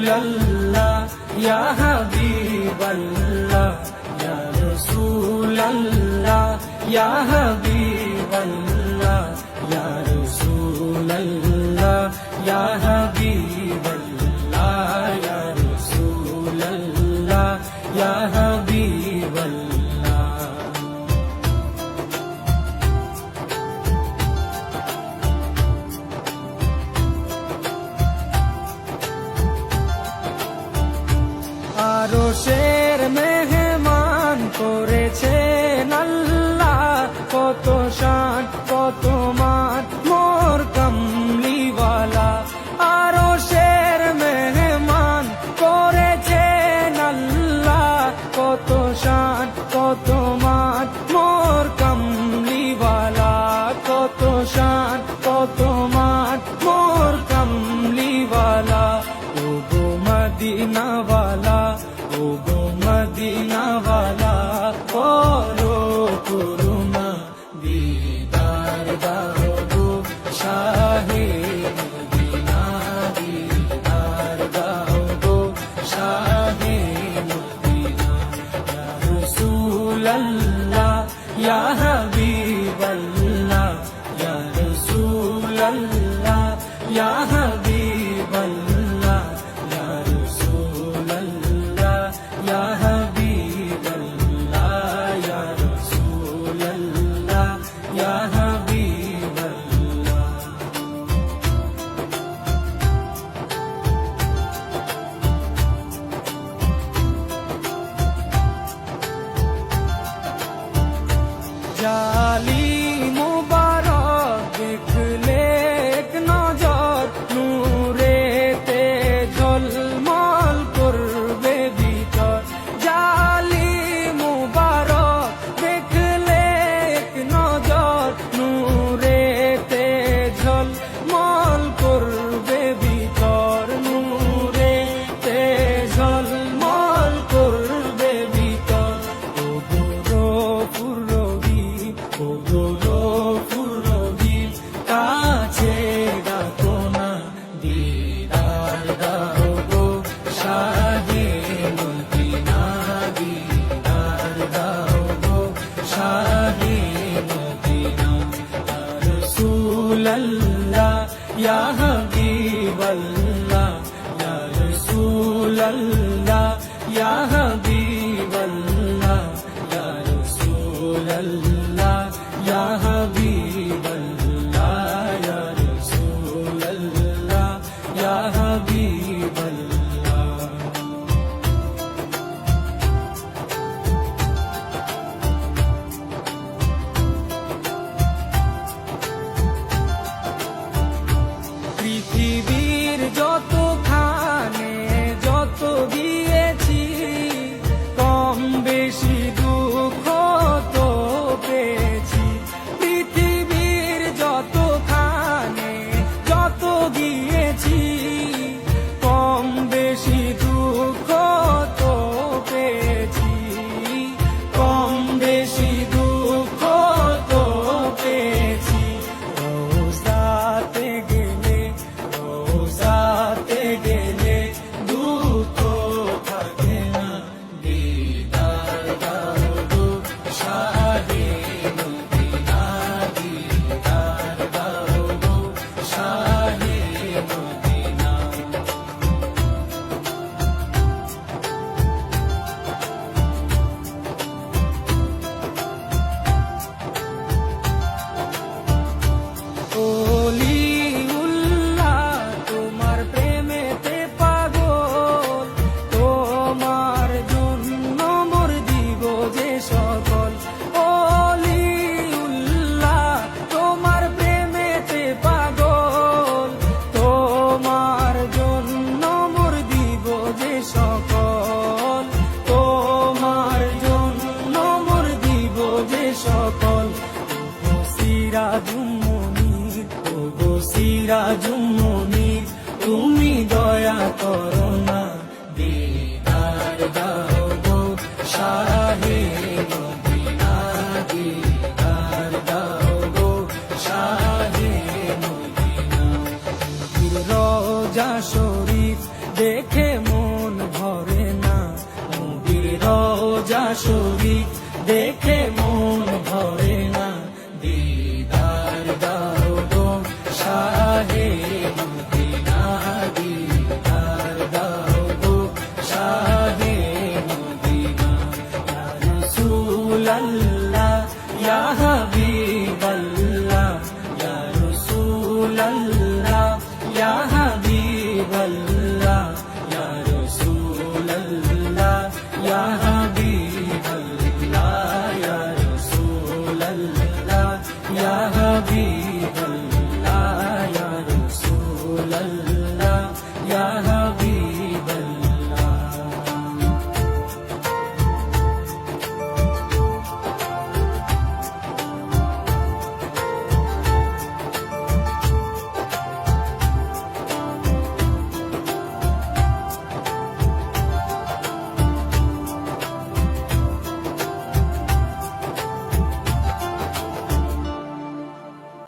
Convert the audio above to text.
রাসূলুল্লাহ ইয়া হাবিবাল্লাহ ইয়া রাসূলুল্লাহ ইয়া হাবিবাল্লাহ ইয়া রাসূলুল্লাহ ইয়া হাবিবাল্লাহ ইয়া রাসূলুল্লাহ ইয়া হাবিবাল্লাহ। আরশের মেহমান করেছেন আল্লাহ, কত শান কত মান মোর কামলিওয়ালা। আরশের মেহমান করেছেন আল্লাহ, কত শান কত মান মোর কামলিওয়ালা, কত শান কত মান মোর কামলিওয়ালা। ও গো মদিনাওয়ালা, ও গো মদিনাওয়ালা, করো করুণা দিদার দাও গো শাহে মদিনা, দিদার দাও গো শাহে মদিনা। ইয়া রাসূলুল্লাহ ইয়া হাবিবাল্লাহ ইয়া রাসূলুল্লাহ ইয়া হাবিবাল্লাহ ইয়া রাসূলুল্লাহ ইয়া হাবিবাল্লাহ ইয়া রাসূলুল্লাহ ইয়া হাবিবাল্লাহ। জালি মুবারক দেখলে এক নজর, নূরেতে ঝলমল করবে ভিতর। জালি মুবারক দেখলে এক নজর, নূরেতে ঝলমল করবে ভিতর, নূরেতে ঝলমল করবে ভিতর। ও গৌরবপুর রহিম, ও গৌরবপুর রহিম, কাছে ডাকো না দিদার দাও গো শাহে মদিনা, দিদার দাও গো শাহে মদিনা। ইয়া রাসূলুল্লাহ ইয়া হাবিবাল্লাহ ইয়া রাসূলুল্লাহ ইয়া হাবিবাল্লাহ ইয়া রাসূলুল্লাহ ইয়া হাবিবাল্লাহ ইয়া রাসূলুল্লাহ ইয়া হাবিবাল্লাহ। পৃথিবীর যতখানে যত গিয়েছি, কম বেশি দুঃখ তো পেয়েছি। পৃথিবীর যতখানে যত গিয়েছি, কম বেশি দুঃখ তো পেয়েছি, কম বেশি দুঃখ তো পেয়েছি। রোজাতে গেলে, রোজাতে গেলে দুঃখ থাকে না, দিদার দাও গো শাহে মদিনা, দিদার দাও গো শাহে মদিনা। ওলিউল্লাহ তোমার প্রেমেতে পাগল, তোমার জন্য মোর দিব যে সকল। ওলিউল্লাহ তোমার প্রেমেতে পাগল, তোমার জন্য মোর দিব যে সকল, তোমার জন্য মোর দিব যে সকল। ও সিরাজুম মুনীর, ও সিরাজুম মুনীর, তুমি দয়া করো না দিদার দাও গো শাহে মদিনা, দিদার দাও গো শাহে মদিনা। রওজা শরীফ দেখে শরীক দেখে মন ভরে না দিদার দাও গো শাহে মদিনা দিদার দাও গো শাহে মদিনা ইয়া রাসূলাল্লাহ ইয়া হাবিবাল্লাহ ইয়া রাসূলাল্লাহ ইয়া হাবিবাল্লাহ ইয়া রাসূলাল্লাহ ইয়া হাবিবাল্লাহ ইয়া রাসূলাল্লাহ ইয়া হাবিবাল্লাহ ইয়া রাসূলাল্লাহ ইয়া